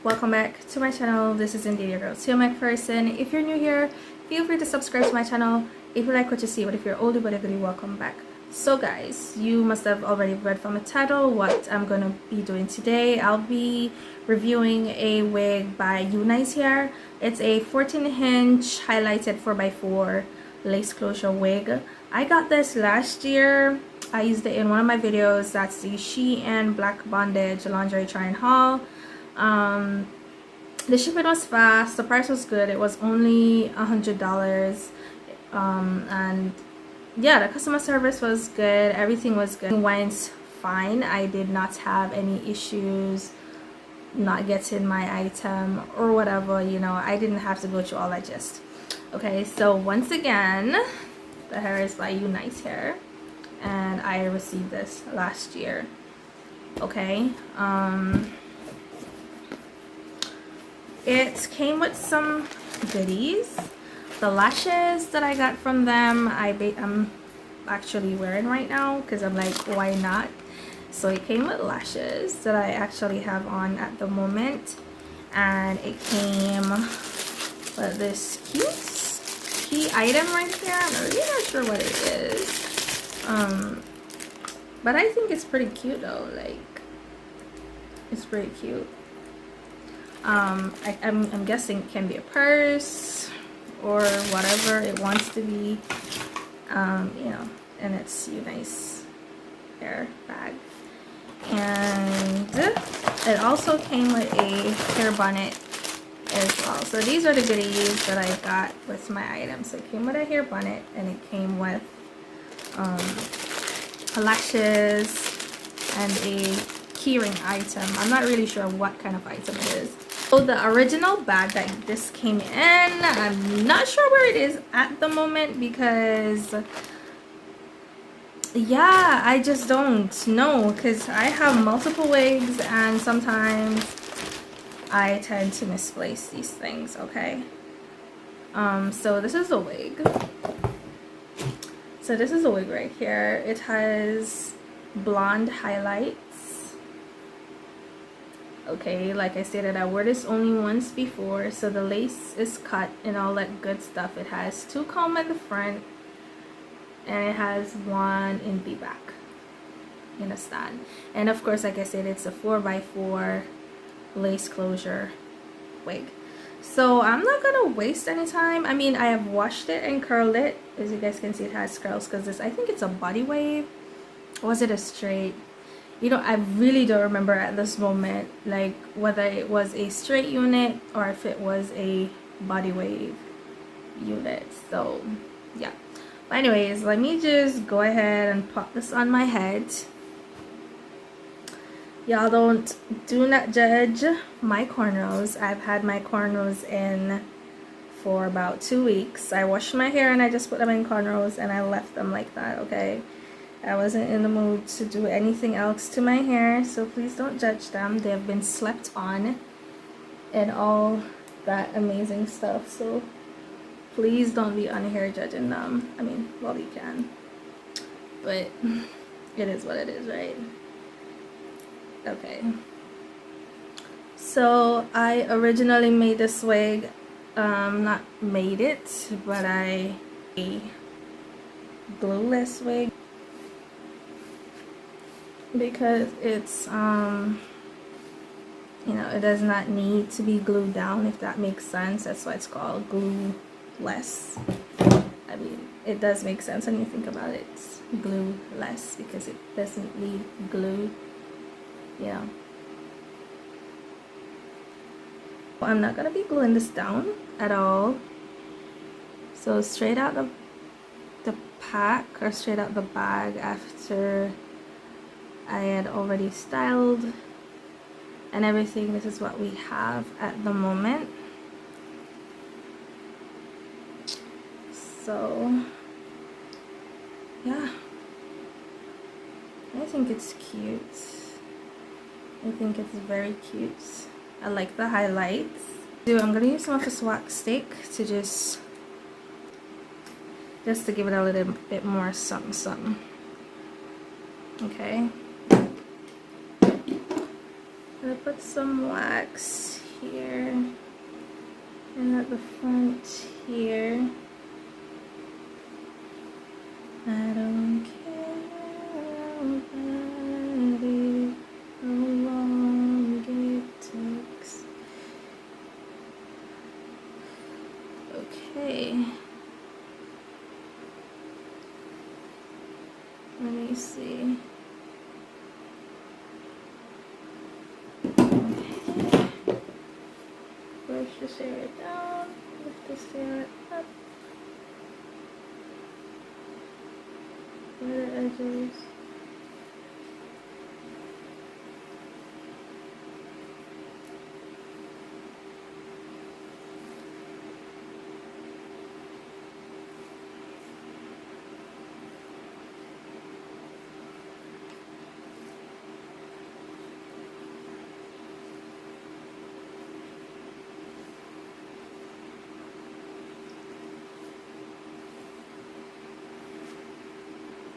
welcome back to my channel. This is indeed your girl Tia McPherson. If you're new here, feel free to subscribe to my channel if you like what you see, but if you're older but ugly, welcome back. So guys, you must have already read from the title what I'm gonna be doing today. I'll be reviewing a wig by UNICE here. It's a 14-inch highlighted 4x4 lace closure wig. I got this last year. I used it in one of my videos. That's the Shein Black Bondage Lingerie Try and Haul. The shipping was fast. The price was good. It was only $100. And yeah, the customer service was good. Everything was good. It went fine. I did not have any issues not getting my item or whatever, you know. I didn't have to go through all that gist. Okay, so once again, the hair is by UNICE Hair, and I received this last year. Okay, it came with some goodies. The lashes that I got from them, I'm actually wearing right now because I'm like, why not? So it came with lashes that I actually have on at the moment, and it came with this key item right here. I'm really not sure what it is, but I think it's pretty cute though. Like, it's pretty cute. I'm guessing it can be a purse or whatever it wants to be, you know. And it's UNICE hair bag, and it also came with a hair bonnet as well. So these are the goodies that I got with my items. So it came with a hair bonnet, and it came with lashes and a keyring item. I'm not really sure what kind of item it is. So the original bag that this came in, I'm not sure where it is at the moment because, yeah, I just don't know, because I have multiple wigs and sometimes I tend to misplace these things. Okay, so this is a wig. So this is a wig right here. It has blonde highlights. Okay, like I stated, I wore this only once before, so the lace is cut and all that good stuff. It has 2 combs at the front, and it has 1 in the back in a stand. And of course, like I said, it's a 4x4 lace closure wig. So I'm not gonna waste any time. I mean, I have washed it and curled it. As you guys can see, it has curls because this, I think it's a body wave. Or was it a straight? You know, I really don't remember at this moment, like, whether it was a straight unit or if it was a body wave unit. So yeah, but anyways, let me just go ahead and pop this on my head. Y'all do not judge my cornrows. I've had my cornrows in for about 2 weeks. I washed my hair and I just put them in cornrows and I left them like that. Okay, I wasn't in the mood to do anything else to my hair, so please don't judge them. They have been slept on and all that amazing stuff, so please don't be on here judging them. I mean, well, you can, but it is what it is, right? Okay, so I originally made this wig, not made it, but a glueless wig, because it's you know, it does not need to be glued down, if that makes sense. That's why it's called glue-less. I mean, it does make sense when you think about it. It's glue-less because it doesn't need glue, you know. I'm not gonna be gluing this down at all. So straight out the pack, or straight out the bag, after I had already styled and everything, this is what we have at the moment. So yeah, I think it's cute. I think it's very cute. I like the highlights. I'm gonna use some of this wax stick to just to give it a little bit more something. Okay, I'm gonna put some wax here, and at the front here. I don't care about it, how long it takes. Okay. Let me see. Okay. Brush this area down, lift this area up. Where the edges.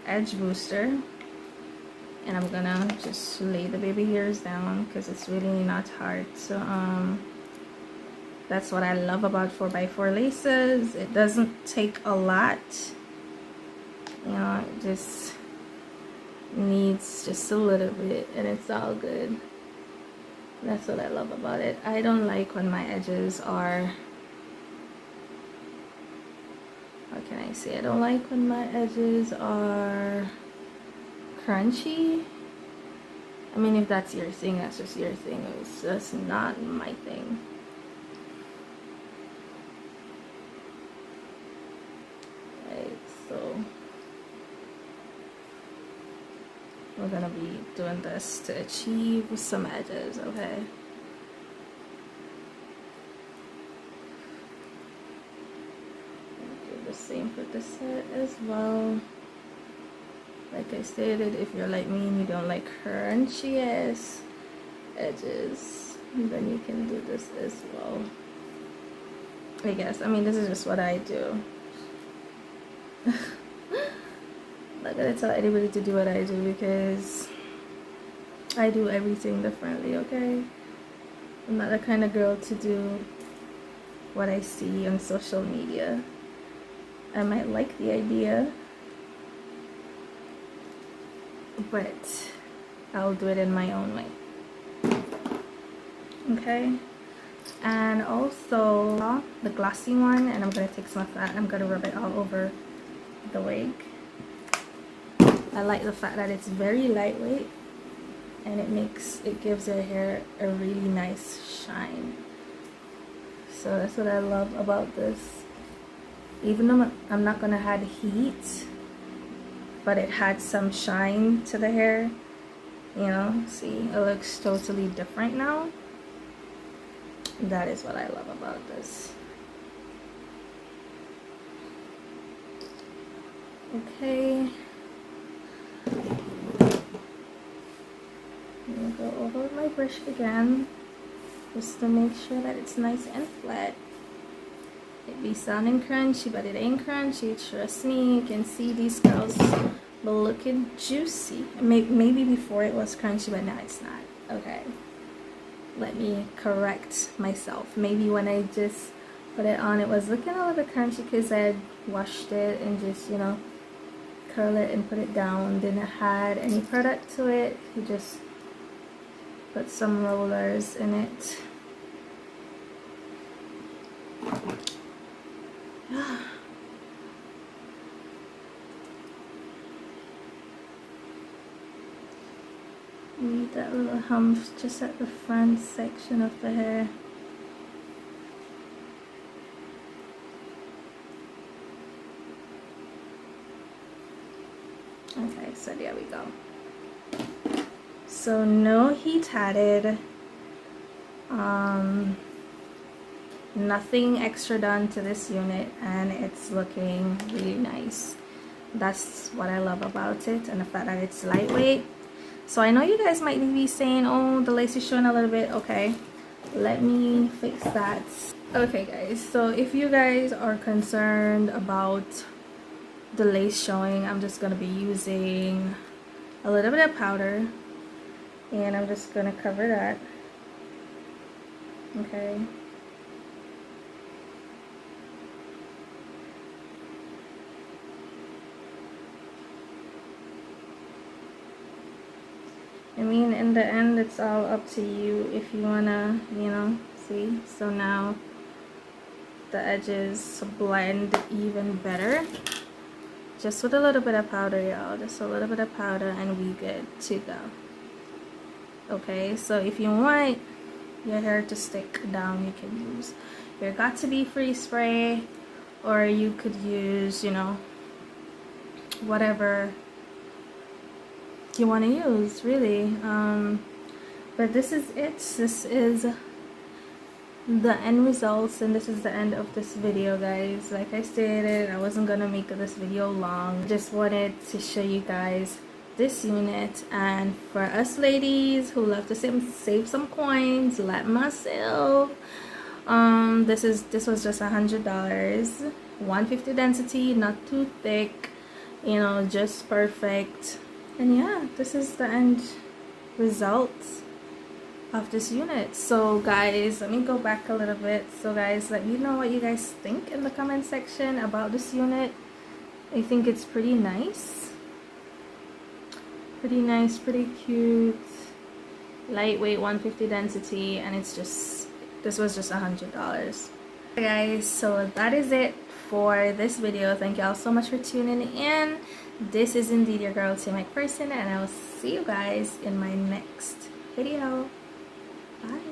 Edge booster, and I'm gonna just lay the baby hairs down because it's really not hard. So that's what I love about 4x4 laces. It doesn't take a lot, you know, it just needs just a little bit and it's all good. That's what I love about it. I don't like when my edges are, how can I say, I don't like when my edges are crunchy. I mean, if that's your thing, that's just your thing. It's just not my thing. Right, so we're gonna be doing this to achieve some edges, okay? Same for this side as well. Like I stated, if you're like me and you don't like crunchy ass edges, then you can do this as well, I guess. I mean, this is just what I do. I'm not gonna tell anybody to do what I do because I do everything differently, okay? I'm not the kind of girl to do what I see on social media. I might like the idea, but I'll do it in my own way. Okay, and also the glossy one, and I'm gonna take some of that, I'm gonna rub it all over the wig. I like the fact that it's very lightweight and it gives your hair a really nice shine. So that's what I love about this. Even though I'm not gonna add heat, but it had some shine to the hair, you know. See, it looks totally different now. That is what I love about this. Okay, I'm gonna go over with my brush again just to make sure that it's nice and flat. It be sounding crunchy, but it ain't crunchy, trust me. You can see these curls but looking juicy. Maybe before it was crunchy, but now it's not. Okay, let me correct myself. Maybe when I just put it on, it was looking a little bit crunchy because I had washed it and just, you know, curl it and put it down. Didn't add any product to it. You just put some rollers in it. Need that little hump just at the front section of the hair. Okay, so there we go. So no heat added, nothing extra done to this unit, and it's looking really nice. That's what I love about it, and the fact that it's lightweight. So I know you guys might be saying, oh, the lace is showing a little bit. Okay, let me fix that. Okay guys, so if you guys are concerned about the lace showing, I'm just going to be using a little bit of powder, and I'm just going to cover that. Okay. I mean, in the end, it's all up to you if you wanna, you know, see. So now the edges blend even better. Just with a little bit of powder, y'all. Just a little bit of powder and we good to go. Okay, so if you want your hair to stick down, you can use your Got To Be Free spray, or you could use, you know, whatever you want to use, really. But this is it. This is the end results, and this is the end of this video, guys. Like I stated, I wasn't gonna make this video long. Just wanted to show you guys this unit, and for us ladies who love to save some coins like myself, this was just $100, 150 density, not too thick, you know, just perfect. And yeah, this is the end results of this unit. So guys, let me go back a little bit. So guys, let me know what you guys think in the comment section about this unit. I think it's pretty nice, pretty cute, lightweight, 150 density, and it's just, this was just $100. Okay guys, so that is it for this video. Thank y'all so much for tuning in. This is indeed your girl T McPherson, and I will see you guys in my next video. Bye.